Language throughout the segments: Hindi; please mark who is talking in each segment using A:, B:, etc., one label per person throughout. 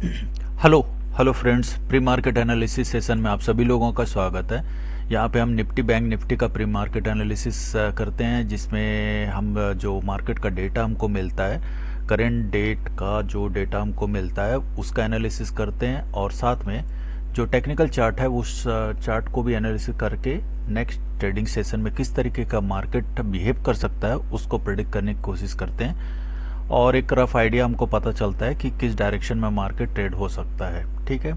A: Hello hello friends, pre market analysis session में आप सभी लोगों का स्वागत है। यहाँ पे हम निफ्टी बैंक निफ्टी का प्री मार्केट एनालिसिस करते हैं, जिसमें हम जो मार्केट का डेटा हमको मिलता है, करेंट डेट का जो डेटा हमको मिलता है उसका एनालिसिस करते हैं, और साथ में जो टेक्निकल चार्ट है उस चार्ट को भी एनालिसिस करके नेक्स्ट ट्रेडिंग सेशन में किस तरीके का मार्केट बिहेव कर सकता है उसको प्रेडिक्ट करने की कोशिश करते हैं, और एक रफ आइडिया हमको पता चलता है कि किस डायरेक्शन में मार्केट ट्रेड हो सकता है। ठीक है।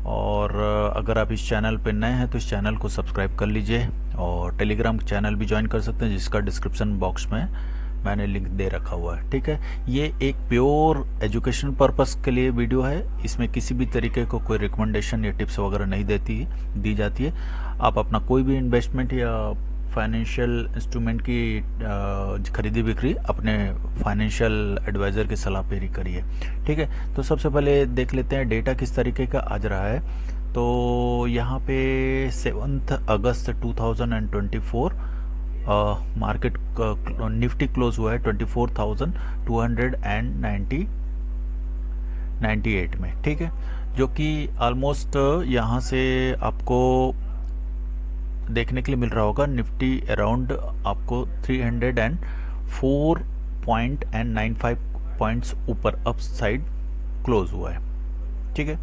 A: और अगर आप इस चैनल पर नए हैं तो इस चैनल को सब्सक्राइब कर लीजिए, और टेलीग्राम चैनल भी ज्वाइन कर सकते हैं जिसका डिस्क्रिप्शन बॉक्स में मैंने लिंक दे रखा हुआ है। ठीक है। ये एक प्योर एजुकेशन पर्पस के लिए वीडियो है, इसमें किसी भी तरीके को कोई रिकमेंडेशन या टिप्स वगैरह नहीं दी जाती है। आप अपना कोई भी इन्वेस्टमेंट या फाइनेंशियल इंस्ट्रूमेंट की खरीदी बिक्री अपने फाइनेंशियल एडवाइज़र की सलाह पर ही करिए। ठीक है। तो सबसे पहले देख लेते हैं डेटा किस तरीके का आज रहा है। तो यहाँ पे 7 अगस्त 2024 मार्केट निफ्टी क्लोज हुआ है 24,298 में। ठीक है। जो कि ऑलमोस्ट यहाँ से आपको देखने के लिए मिल रहा होगा निफ्टी अराउंड आपको 304.95 पॉइंट्स ऊपर अप साइड क्लोज हुआ है। ठीक है।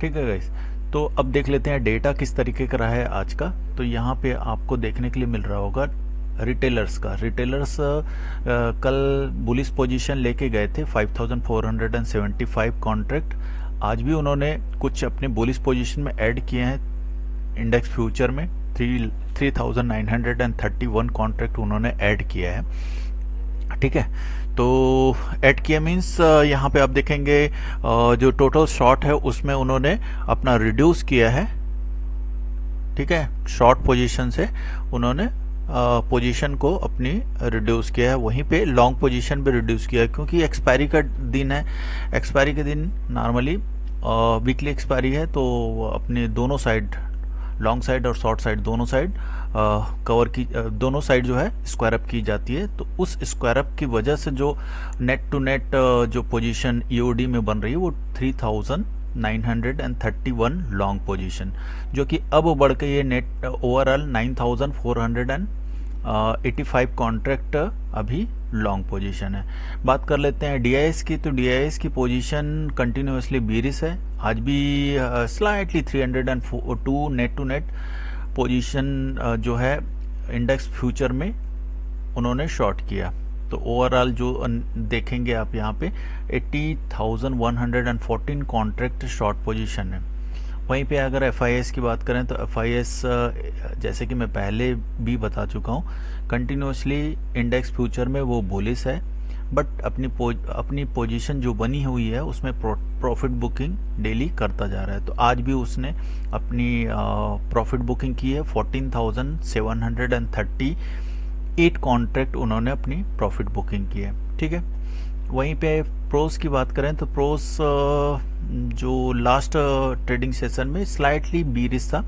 A: ठीक है गाइस, तो अब देख लेते हैं डेटा किस तरीके का रहा है आज का। तो यहाँ पे आपको देखने के लिए मिल रहा होगा रिटेलर्स का। रिटेलर्स कल बुलिश पोजीशन लेके गए थे 5475 कॉन्ट्रैक्ट। आज भी उन्होंने कुछ अपने बुलिश पोजीशन में ऐड किए हैं। इंडेक्स फ्यूचर में 3931 कॉन्ट्रैक्ट उन्होंने ऐड किया है। ठीक है। तो ऐड किया मीन्स यहाँ पे आप देखेंगे जो टोटल शॉर्ट है उसमें उन्होंने अपना रिड्यूस किया है। ठीक है। शॉर्ट पोजीशन से उन्होंने पोजीशन को अपनी रिड्यूस किया है, वहीं पे लॉन्ग पोजीशन भी रिड्यूस किया है, क्योंकि एक्सपायरी का दिन है। एक्सपायरी के दिन नॉर्मली वीकली एक्सपायरी है, तो अपने दोनों साइड, लॉन्ग साइड और शॉर्ट साइड, दोनों साइड कवर की, दोनों साइड जो है स्क्वायर अप की जाती है। तो उस स्क्वायर अप की वजह से जो नेट टू नेट जो पोजीशन ईओडी में बन रही है वो 3931 लॉन्ग पोजीशन, जो कि अब बढ़ के ये नेट ओवरऑल 9485 कॉन्ट्रैक्ट अभी लॉन्ग पोजीशन है। बात कर लेते हैं डीआईएस की। तो डीआईएस की पोजीशन कंटिन्यूसली बीरिश है। आज भी slightly 302 net to net position जो है इंडेक्स फ्यूचर में उन्होंने शॉर्ट किया। तो ओवरऑल जो देखेंगे आप यहाँ पे 80,114 कॉन्ट्रैक्ट शॉर्ट पोजीशन है। वहीं पे अगर एफआईएस की बात करें तो एफआईएस जैसे कि मैं पहले भी बता चुका हूँ, कंटिन्यूसली इंडेक्स फ्यूचर में वो बुलिश है, बट अपनी पोजीशन जो बनी हुई है उसमें प्रॉफिट बुकिंग डेली करता जा रहा है। तो आज भी उसने अपनी प्रॉफिट बुकिंग की है। 14,738 कॉन्ट्रैक्ट उन्होंने अपनी प्रॉफिट बुकिंग की है। ठीक है। वहीं पे प्रोस की बात करें तो प्रोस जो लास्ट ट्रेडिंग सेशन में स्लाइटली बीरिश था,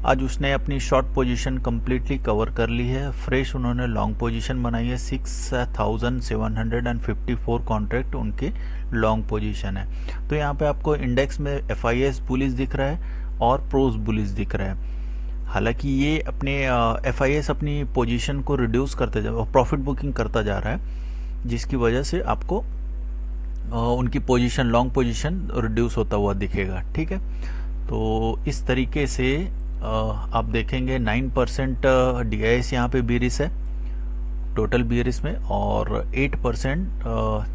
A: आज उसने अपनी शॉर्ट पोजीशन कंप्लीटली कवर कर ली है। फ्रेश उन्होंने लॉन्ग पोजीशन बनाई है। 6754 कॉन्ट्रैक्ट उनके लॉन्ग पोजीशन है। तो यहाँ पे आपको इंडेक्स में एफआईएस बुलिश दिख रहा है और प्रोस बुलिश दिख रहा है। हालांकि ये अपने एफआईएस अपनी पोजीशन को रिड्यूस करते जा, प्रॉफिट बुकिंग करता जा रहा है, जिसकी वजह से आपको उनकी पोजीशन, लॉन्ग पोजीशन रिड्यूस होता हुआ दिखेगा। ठीक है। तो इस तरीके से आप देखेंगे 9% डीआईएस यहाँ पे बीरिश है टोटल बीरिश में, और 8%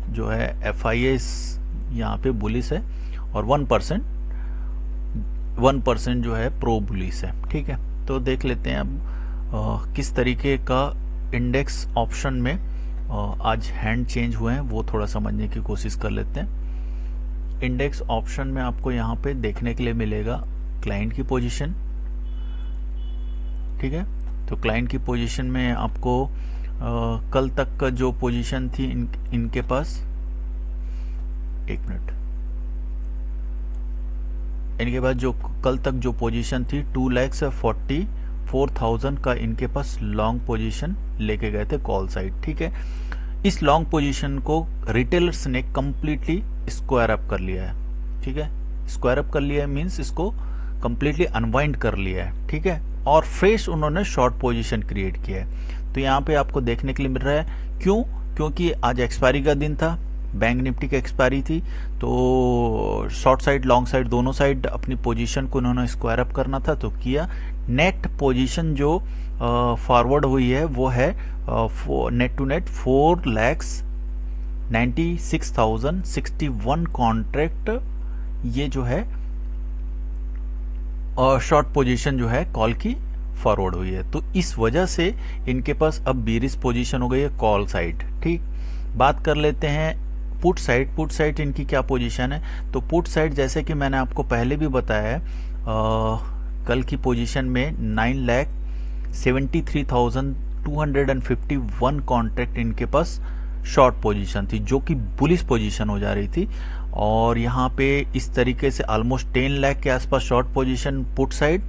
A: जो है एफआईएस यहाँ पे बुलिश है, और 1% जो है प्रो बुलिश है। ठीक है। तो देख लेते हैं अब किस तरीके का इंडेक्स ऑप्शन में आज हैंड चेंज हुए हैं, वो थोड़ा समझने की कोशिश कर लेते हैं। इंडेक्स ऑप्शन में आपको यहाँ पे देखने के लिए मिलेगा क्लाइंट की पोजीशन। ठीक है। तो क्लाइंट की पोजीशन में आपको कल तक का जो पोजीशन थी इनके पास, एक मिनट, इनके पास जो कल तक जो पोजीशन थी 2,44,000 का इनके पास लॉन्ग पोजीशन लेके गए थे कॉल साइड। ठीक है। इस लॉन्ग पोजीशन को रिटेलर्स ने कंप्लीटली स्क्वायर अप कर लिया है, ठीक है। स्क्वायर अप कर लिया है मीन्स इसको कंप्लीटली अनवाइंड कर लिया है, ठीक है। और फ्रेश उन्होंने शॉर्ट पोजीशन क्रिएट किया है। तो यहाँ पे आपको देखने के लिए मिल रहा है, क्यों? क्योंकि आज एक्सपायरी का दिन था, बैंक निफ्टी की एक्सपायरी थी, तो शॉर्ट साइड लॉन्ग साइड दोनों साइड अपनी पोजीशन को उन्होंने स्क्वायर अप करना था, तो किया। नेट पोजीशन जो फॉरवर्ड हुई है वो है नेट टू नेट 4,96,061 कॉन्ट्रैक्ट, ये जो है शॉर्ट पोजीशन जो है कॉल की फॉरवर्ड हुई है। तो इस वजह से इनके पास अब बीरिश पोजीशन हो गई है कॉल साइड, ठीक। बात कर लेते हैं पुट साइड। पुट साइड इनकी क्या पोजीशन है? तो पुट साइड जैसे कि मैंने आपको पहले भी बताया है, कल की पोजीशन में 9,73,251 कॉन्ट्रैक्ट इनके पास शॉर्ट पोजीशन थी, जो कि बुलिश पोजीशन हो जा रही थी। और यहाँ पे इस तरीके से ऑलमोस्ट 10 लाख के आसपास शॉर्ट पोजीशन पुट साइड,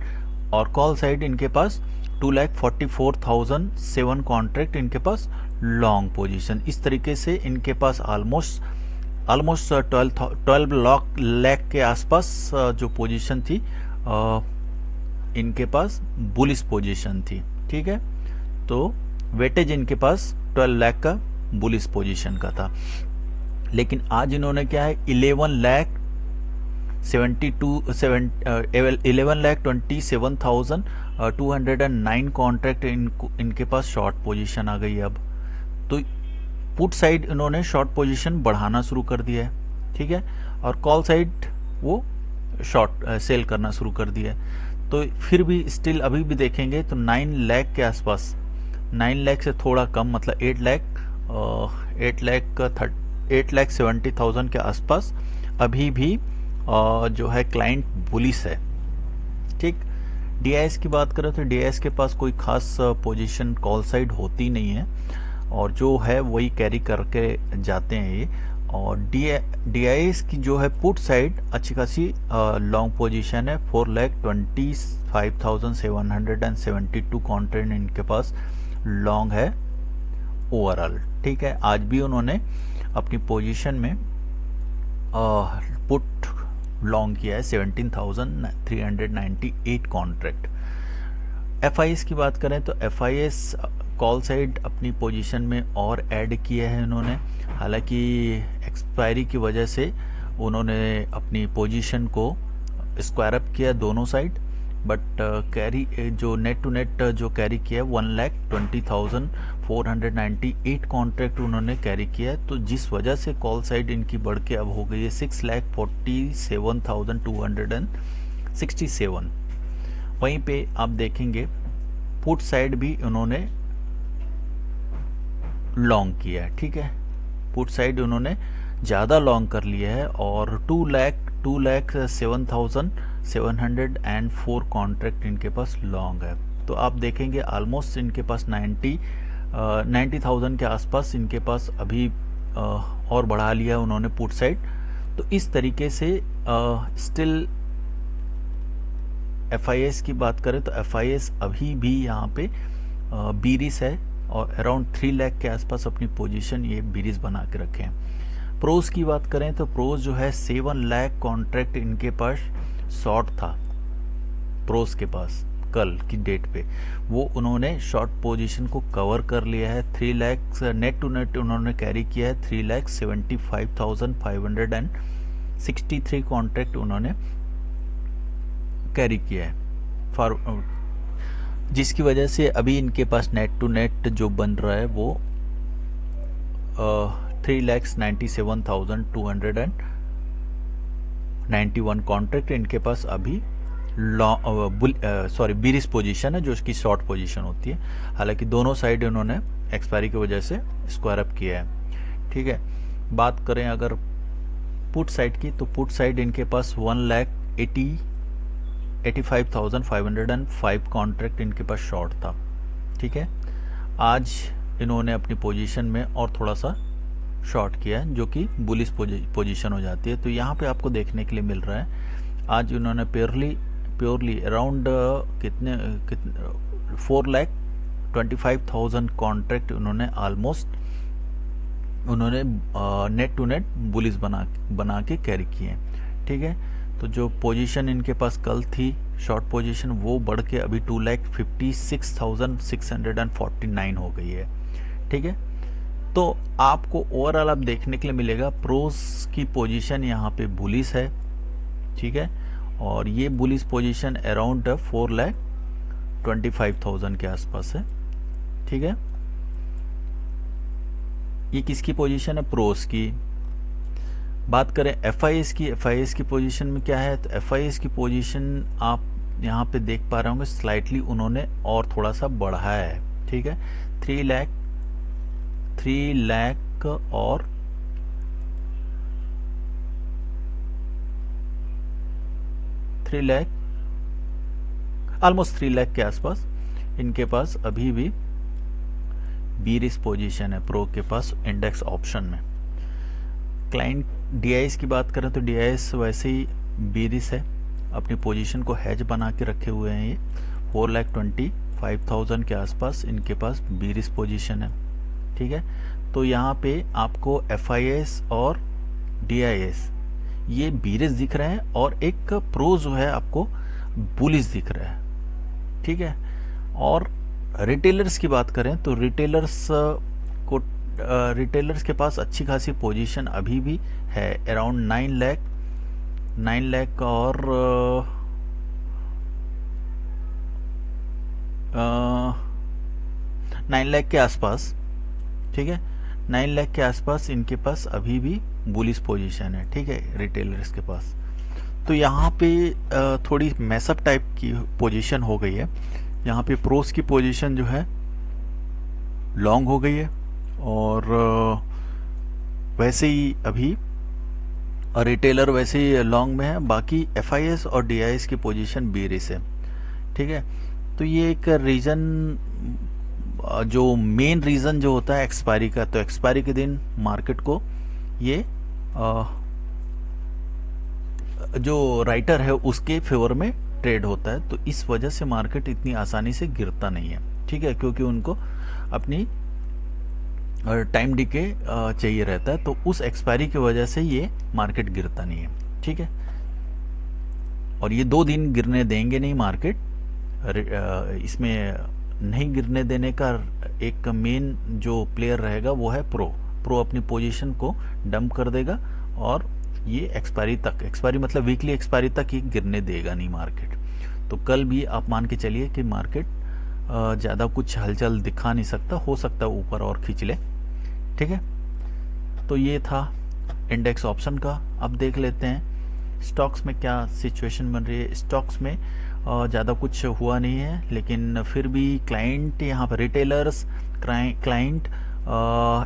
A: और कॉल साइड इनके पास 2,44,007 कॉन्ट्रैक्ट इनके पास लॉन्ग पोजीशन। इस तरीके से इनके पास ऑलमोस्ट 12 लाख के आसपास जो पोजीशन थी इनके पास बुलिश पोजीशन थी, ठीक है। तो वेटेज इनके पास 12 लाख का बुलिश पोजीशन का था। लेकिन आज इन्होंने क्या है 11,27,209 कॉन्ट्रैक्ट इनके पास शॉर्ट पोजीशन आ गई है अब। तो पुट साइड इन्होंने शॉर्ट पोजीशन बढ़ाना शुरू कर दिया है, ठीक है। और कॉल साइड वो शॉर्ट सेल करना शुरू कर दिया है। तो फिर भी स्टिल अभी भी देखेंगे तो 9 लाख के आसपास, 9 लाख से थोड़ा कम, मतलब 8,70,000 के आसपास अभी भी जो है क्लाइंट बुलिश है, ठीक। डीआईएस की बात करें तो डीआईएस के पास कोई खास पोजीशन कॉल साइड होती नहीं है, और जो है वही कैरी करके जाते हैं ये। और डीआईएस की जो है पुट साइड अच्छी खासी लॉन्ग पोजीशन है, 4,25,772 कॉन्ट्रैक्ट इनके पास लॉन्ग है ओवरऑल, ठीक है। आज भी उन्होंने अपनी पोजीशन में पुट लॉन्ग किया है 17,398 कॉन्ट्रैक्ट। एफआईएस की बात करें तो एफआईएस कॉल साइड अपनी पोजीशन में और ऐड किया है इन्होंने। हालांकि एक्सपायरी की वजह से उन्होंने अपनी पोजीशन को स्क्वायर अप किया दोनों साइड, बट कैरी जो नेट टू नेट जो कैरी किया है 1,20,498 कॉन्ट्रैक्ट उन्होंने कैरी किया है। तो जिस वजह से कॉल साइड इनकी बढ़ के अब हो गई है 6,47,267। वहीं पे आप देखेंगे पुट साइड भी उन्होंने लॉन्ग किया है, ठीक है। पुट साइड उन्होंने ज़्यादा लॉन्ग कर लिया है और 2,07,704 कॉन्ट्रैक्ट इनके पास लॉन्ग है। तो आप देखेंगे ऑलमोस्ट इनके पास 90,000 के आसपास इनके पास अभी और बढ़ा लिया उन्होंने पुट साइड। तो इस तरीके से स्टिल एफआईएस की बात करें तो एफआईएस अभी भी यहाँ पे बीरिश है और अराउंड 3 लाख के आसपास अपनी पोजीशन ये बीरिश बना के रखे हैं। प्रोज की बात करें तो प्रोज जो है 7 लाख कॉन्ट्रैक्ट इनके पास शॉर्ट था। प्रोज के पास कल की डेट पे वो उन्होंने शॉर्ट पोजीशन को कवर कर लिया है। 3 लाख नेट टू नेट उन्होंने कैरी किया है। 3,75,563 कॉन्ट्रैक्ट उन्होंने कैरी किया है फॉर, जिसकी वजह से अभी इनके पास नेट टू नेट जो बन रहा है वो 3,97,291 कॉन्ट्रैक्ट इनके पास अभी बीरिश पोजीशन है, जो इसकी शॉर्ट पोजीशन होती है। हालांकि दोनों साइड उन्होंने एक्सपायरी की वजह से स्क्वायर अप किया है, ठीक है। बात करें अगर पुट साइड की, तो पुट साइड इनके पास 1,85,505 कॉन्ट्रैक्ट इनके पास शॉर्ट था, ठीक है। आज इन्होंने अपनी पोजीशन में और थोड़ा सा शॉर्ट किया है, जो कि बुलिश पोजीशन हो जाती है। तो यहाँ पे आपको देखने के लिए मिल रहा है आज उन्होंने प्योरली अराउंड कितने 4,25,000 कॉन्ट्रैक्ट उन्होंने ऑलमोस्ट उन्होंने नेट टू नेट बुलिस बना के कैरी किए हैं। ठीक है, तो जो पोजीशन इनके पास कल थी शॉर्ट पोजीशन, वो बढ़ के अभी 2,56,649 हो गई है। ठीक है, तो आपको ओवरऑल आप देखने के लिए मिलेगा प्रोस की पोजीशन यहाँ पे बुलिस है। ठीक है, और ये बुलिस पोजीशन अराउंड 4,25,000 के आसपास है। ठीक है, ये किसकी पोजीशन है? प्रोस की। बात करें FIS की, FIS की पोजीशन में क्या है? तो FIS की पोजीशन आप यहाँ पे देख पा रहे होंगे, स्लाइटली उन्होंने और थोड़ा सा बढ़ाया है। ठीक है, 3 लाख और 3 लाख, ऑलमोस्ट 3 लाख के आसपास इनके पास अभी भी बीरिस पोजीशन है प्रो के पास इंडेक्स ऑप्शन में। क्लाइंट DIS की बात करें तो DIS वैसे ही बीरिस है, अपनी पोजीशन को हैज बना के रखे हुए हैं। ये 4,25,000 के आसपास इनके पास बीरिस पोजीशन है। ठीक है, तो यहाँ पे आपको FIS और DIS ये बीरिस दिख रहे हैं और एक प्रो जो है आपको बुलिस दिख रहा है। ठीक है, और रिटेलर्स की बात करें तो रिटेलर्स के पास अच्छी खासी पोजीशन अभी भी है, अराउंड 9 लाख और 9 लाख के आसपास। ठीक है, 9 लाख के आसपास इनके पास अभी भी बुलिश पोजीशन है। ठीक है, रिटेलर्स के पास। तो यहाँ पे थोड़ी मैसअप टाइप की पोजीशन हो गई है। यहाँ पे प्रोस की पोजीशन जो है लॉन्ग हो गई है और वैसे ही अभी रिटेलर वैसे ही लॉन्ग में है। बाकी FIS और DIS की पोजीशन बेरिस है। ठीक है, तो ये एक रीज़न, जो मेन रीज़न जो होता है एक्सपायरी का, तो एक्सपायरी के दिन मार्केट को ये जो राइटर है उसके फेवर में ट्रेड होता है। तो इस वजह से मार्केट इतनी आसानी से गिरता नहीं है। ठीक है, क्योंकि उनको अपनी टाइम डिके चाहिए रहता है, तो उस एक्सपायरी की वजह से ये मार्केट गिरता नहीं है। ठीक है, और ये 2 दिन गिरने देंगे नहीं मार्केट। इसमें नहीं गिरने देने का एक मेन जो प्लेयर रहेगा वो है प्रो अपनी पोजीशन को डंप कर देगा और ये एक्सपायरी मतलब वीकली एक्सपायरी तक ही गिरने देगा नहीं मार्केट। तो कल भी आप मान के चलिए कि मार्केट ज़्यादा कुछ हलचल दिखा नहीं सकता, हो सकता है ऊपर और खींच ले। ठीक है, तो ये था इंडेक्स ऑप्शन का। अब देख लेते हैं स्टॉक्स में क्या सिचुएशन बन रही है। स्टॉक्स में ज़्यादा कुछ हुआ नहीं है, लेकिन फिर भी क्लाइंट यहाँ पर रिटेलर्स, क्लाइंट,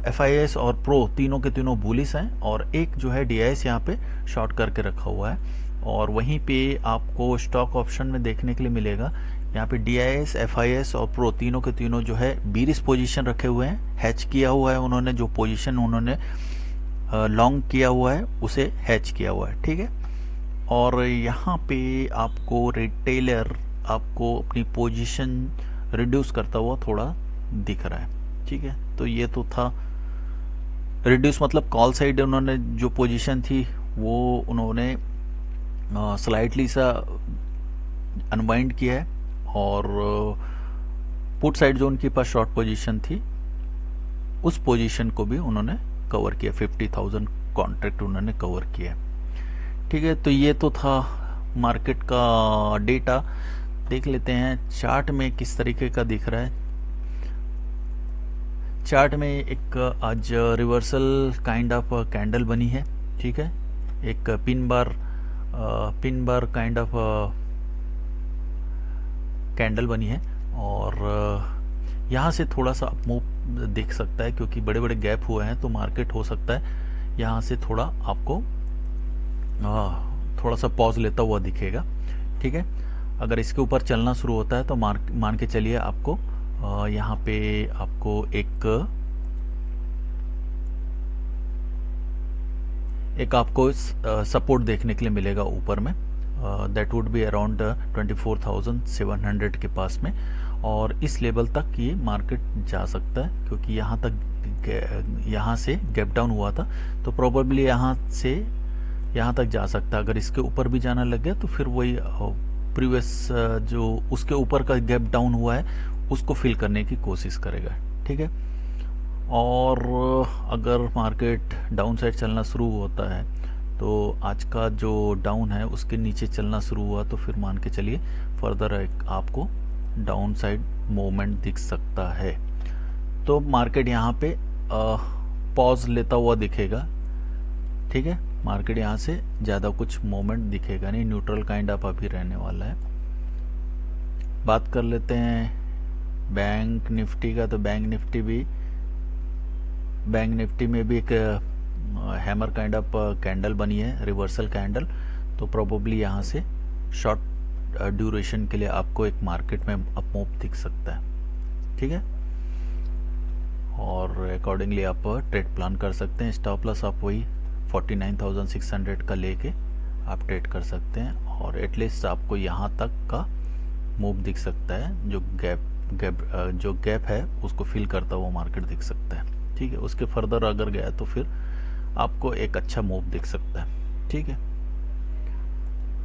A: FIS और प्रो तीनों के तीनों बुलिश हैं और एक जो है DIS यहाँ पे शॉर्ट करके रखा हुआ है। और वहीं पे आपको स्टॉक ऑप्शन में देखने के लिए मिलेगा यहाँ पे DIS, FIS और प्रो तीनों के तीनों जो है बीरिस पोजीशन रखे हुए हैं, हैच किया हुआ है उन्होंने, जो पोजीशन उन्होंने लॉन्ग किया हुआ है उसे हैच किया हुआ है। ठीक है, और यहाँ पे आपको रिटेलर आपको अपनी पोजीशन रिड्यूस करता हुआ थोड़ा दिख रहा है। ठीक है, तो ये तो था रिड्यूस, मतलब कॉल साइड उन्होंने जो पोजीशन थी वो उन्होंने स्लाइटली सा अनवाइंड किया है और पुट साइड जो उनके पास शॉर्ट पोजीशन थी उस पोजीशन को भी उन्होंने कवर किया, 50,000 कॉन्ट्रैक्ट उन्होंने कवर किया। ठीक है, तो ये तो था मार्केट का डेटा। देख लेते हैं चार्ट में किस तरीके का दिख रहा है। चार्ट में एक आज रिवर्सल काइंड ऑफ कैंडल बनी है। ठीक है, एक pin bar kind of candle बनी है और यहाँ से थोड़ा सा अपमूव दिख सकता है क्योंकि बड़े बड़े गैप हुए हैं, तो मार्केट हो सकता है यहाँ से थोड़ा आपको थोड़ा सा पॉज लेता हुआ दिखेगा। ठीक है, अगर इसके ऊपर चलना शुरू होता है तो मान के चलिए आपको यहाँ पे आपको एक आपको सपोर्ट देखने के लिए मिलेगा ऊपर में, दैट वुड बी अराउंड 24,700 के पास में, और इस लेवल तक ये मार्केट जा सकता है क्योंकि यहाँ तक यहाँ से गैप डाउन हुआ था, तो प्रोबेबली यहाँ से यहाँ तक जा सकता है। अगर इसके ऊपर भी जाना लग गया तो फिर वही प्रीवियस जो उसके ऊपर का गैप डाउन हुआ है उसको फिल करने की कोशिश करेगा। ठीक है, और अगर मार्केट डाउन साइड चलना शुरू होता है तो आज का जो डाउन है उसके नीचे चलना शुरू हुआ तो फिर मान के चलिए फर्दर एक आपको डाउन साइड मूवमेंट दिख सकता है। तो मार्केट यहाँ पे पॉज लेता हुआ दिखेगा। ठीक है, मार्केट यहाँ से ज़्यादा कुछ मूवमेंट दिखेगा नहीं, न्यूट्रल काइंड ऑफ अभी रहने वाला है। बात कर लेते हैं बैंक निफ्टी का। तो बैंक निफ्टी में भी एक हैमर काइंड ऑफ कैंडल बनी है, रिवर्सल कैंडल। तो प्रोबेबली यहाँ से शॉर्ट ड्यूरेशन के लिए आपको एक मार्केट में अप मूव दिख सकता है। ठीक है, और अकॉर्डिंगली आप ट्रेड प्लान कर सकते हैं। स्टॉप लॉस आप वही 49,600 का लेके आप ट्रेड कर सकते हैं, और एटलीस्ट आपको यहाँ तक का मूव दिख सकता है। जो गैप है उसको फिल करता हुआ मार्केट दिख सकता है। ठीक है, उसके फर्दर अगर गया तो फिर आपको एक अच्छा मूव दिख सकता है। ठीक है,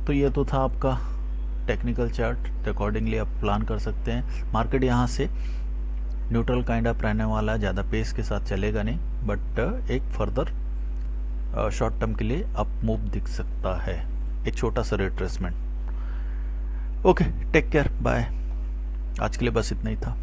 A: तो ये तो था आपका टेक्निकल चार्ट। अकॉर्डिंगली आप प्लान कर सकते हैं। मार्केट यहाँ से न्यूट्रल काइंड ऑफ रहने वाला है, ज़्यादा पेस के साथ चलेगा नहीं, बट एक फर्दर शॉर्ट टर्म के लिए अप मूव दिख सकता है, एक छोटा सा retracement. Okay, take care, bye. आज के लिए बस इतना ही था।